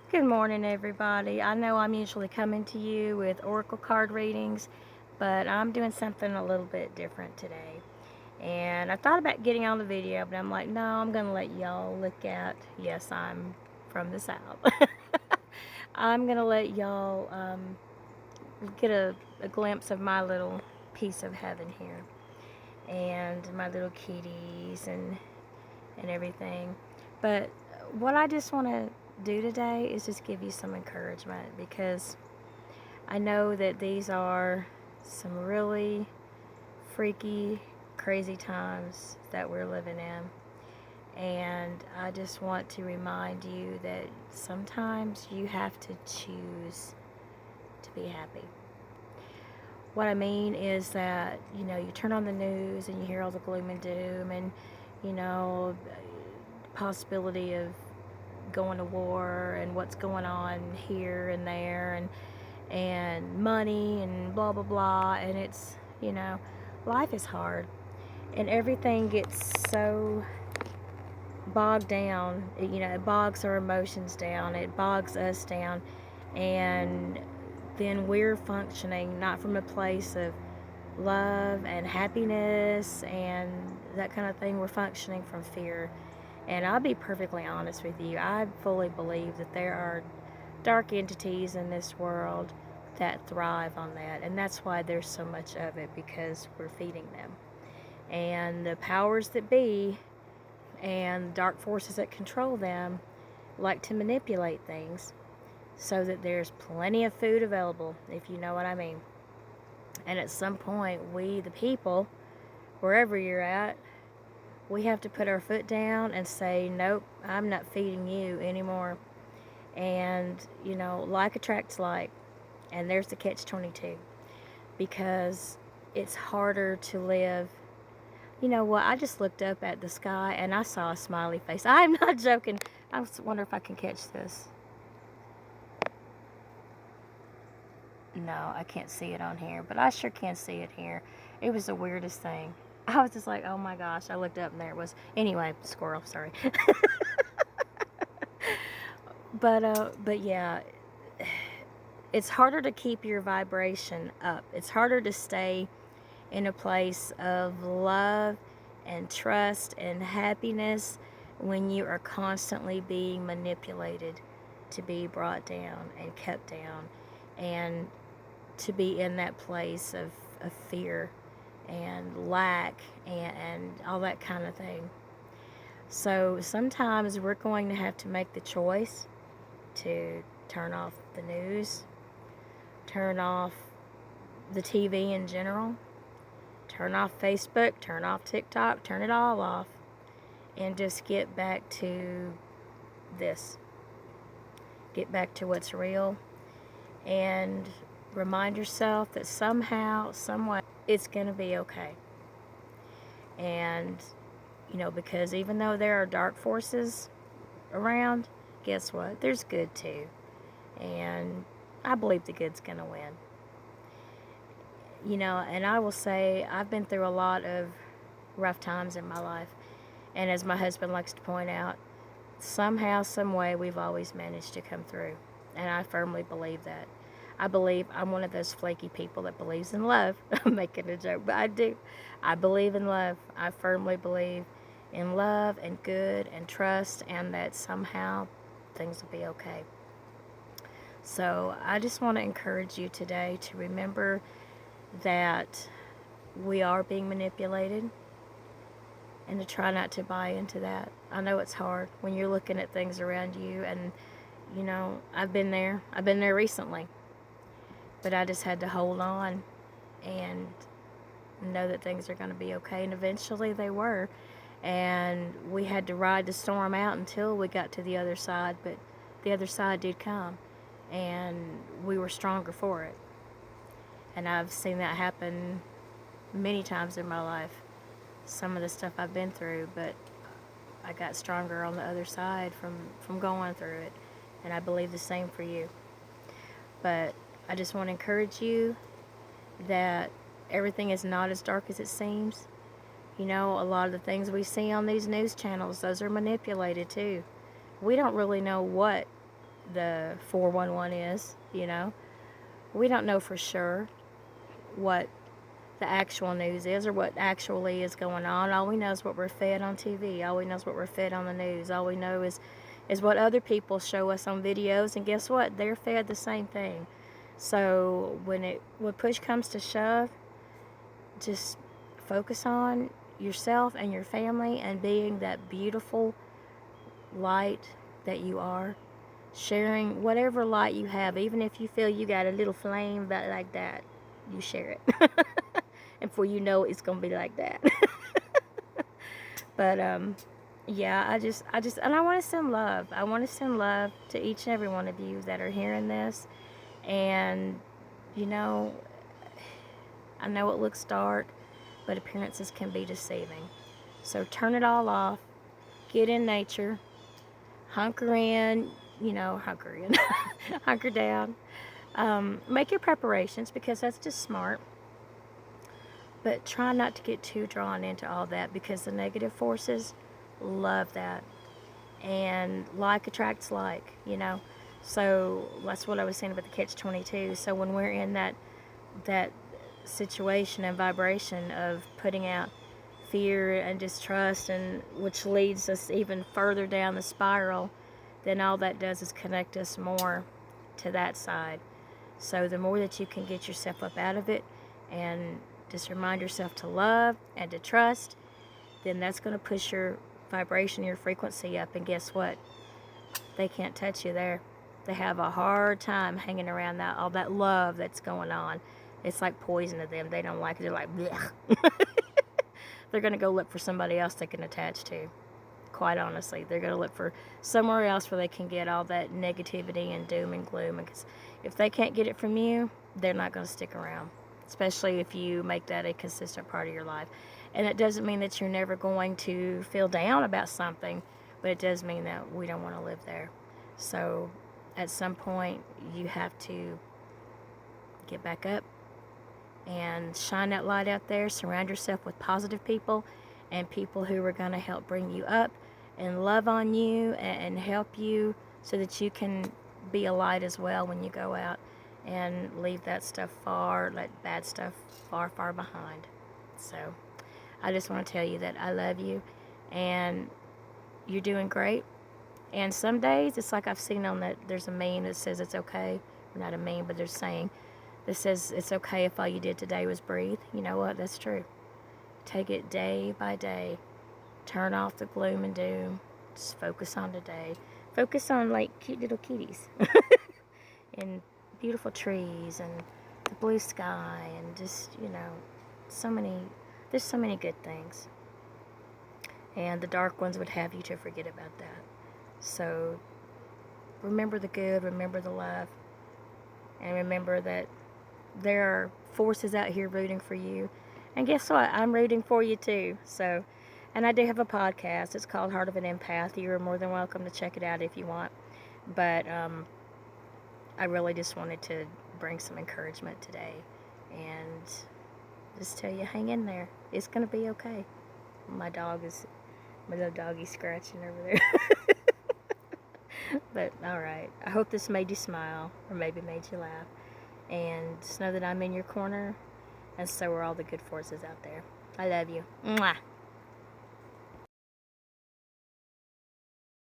Good morning, everybody. I know I'm usually coming to you with oracle card readings, but I'm doing something a little bit different today. And I thought about getting on the video, but I'm like, no, I'm going to let y'all look at, yes, I'm from the South. I'm going to let y'all get a glimpse of my little piece of heaven here and my little kitties and everything. But what I just want to do today is just give you some encouragement, because I know that these are some really freaky, crazy times that we're living in. And I just want to remind you that sometimes you have to choose to be happy. What I mean is that, you turn on the news and you hear all the gloom and doom and, possibility of going to war and what's going on here and there and money and blah blah blah, and it's, life is hard and everything gets so bogged down. It bogs our emotions down, it bogs us down, and then we're functioning not from a place of love and happiness and that kind of thing. We're functioning from fear. And I'll be perfectly honest with you, I fully believe that there are dark entities in this world that thrive on that. And that's why there's so much of it, because we're feeding them. And the powers that be and dark forces that control them like to manipulate things so that there's plenty of food available, if you know what I mean. And at some point, we, the people, wherever you're at, we have to put our foot down and say, nope, I'm not feeding you anymore. And, like attracts like. And there's the catch-22. Because it's harder to live. You know what? I just looked up at the sky and I saw a smiley face. I'm not joking. I wonder if I can catch this. No, I can't see it on here, but I sure can see it here. It was the weirdest thing. I was just like, oh my gosh. I looked up and there it was. Anyway, squirrel, sorry. But yeah, it's harder to keep your vibration up. It's harder to stay in a place of love and trust and happiness when you are constantly being manipulated to be brought down and kept down, and to be in that place of fear and lack and all that kind of thing. So sometimes we're going to have to make the choice to turn off the news, turn off the TV in general, turn off Facebook, turn off TikTok, turn it all off, and just get back to this. Get back to what's real, and remind yourself that somehow, someway, it's going to be okay. And, because even though there are dark forces around, guess what? There's good too. And I believe the good's going to win. And I will say, I've been through a lot of rough times in my life. And as my husband likes to point out, somehow, some way, we've always managed to come through. And I firmly believe that. I believe I'm one of those flaky people that believes in love. I'm making a joke, but I do. I believe in love. I firmly believe in love and good and trust, and that somehow things will be okay. So I just want to encourage you today to remember that we are being manipulated, and to try not to buy into that. I know it's hard when you're looking at things around you, and I've been there recently, but I just had to hold on and know that things are going to be okay, and eventually they were, and we had to ride the storm out until we got to the other side, but the other side did come, and we were stronger for it. And I've seen that happen many times in my life, some of the stuff I've been through, but I got stronger on the other side from going through it, and I believe the same for you. But I just want to encourage you that everything is not as dark as it seems. A lot of the things we see on these news channels, those are manipulated too. We don't really know what the 411 is, you know. We don't know for sure what the actual news is or what actually is going on. All we know is what we're fed on TV. All we know is what we're fed on the news. All we know is what other people show us on videos, and guess what? They're fed the same thing. So when push comes to shove, just focus on yourself and your family and being that beautiful light that you are, sharing whatever light you have, even if you feel you got a little flame about like that, you share it. And before you know it, it's gonna be like that. But yeah, and I want to send love. I want to send love to each and every one of you that are hearing this. And you know, I know it looks dark, but appearances can be deceiving. So turn it all off. Get in nature. Hunker in. Hunker in. Hunker down. Make your preparations, because that's just smart. But try not to get too drawn into all that, because the negative forces love that. And like attracts like, So that's what I was saying about the catch-22. So when we're in that situation and vibration of putting out fear and distrust, and which leads us even further down the spiral, then all that does is connect us more to that side. So the more that you can get yourself up out of it and just remind yourself to love and to trust, then that's going to push your vibration, your frequency up. And guess what? They can't touch you there. They have a hard time hanging around all that love that's going on. It's like poison to them. They don't like it. They're like, blech. They're going to go look for somebody else they can attach to. Quite honestly, they're going to look for somewhere else where they can get all that negativity and doom and gloom. Because if they can't get it from you, they're not going to stick around. Especially if you make that a consistent part of your life. And it doesn't mean that you're never going to feel down about something, but it does mean that we don't want to live there. So at some point, you have to get back up and shine that light out there. Surround yourself with positive people and people who are going to help bring you up and love on you and help you, so that you can be a light as well when you go out, and leave that bad stuff far, far behind. So I just want to tell you that I love you, and you're doing great. And some days, it's like I've seen there's a meme that says it's okay, or not a meme, but there's a saying that says it's okay if all you did today was breathe. You know what? That's true. Take it day by day. Turn off the gloom and doom. Just focus on today. Focus on like cute little kitties and beautiful trees and the blue sky, and just, there's so many good things. And the dark ones would have you to forget about that. So remember the good, remember the love, and remember that there are forces out here rooting for you. And guess what? I'm rooting for you too. So, and I do have a podcast. It's called Heart of an Empath. You're more than welcome to check it out if you want. But I really just wanted to bring some encouragement today and just tell you, hang in there. It's going to be okay. My little doggy's scratching over there. But alright, I hope this made you smile, or maybe made you laugh. And just know that I'm in your corner, and so are all the good forces out there. I love you. Mwah.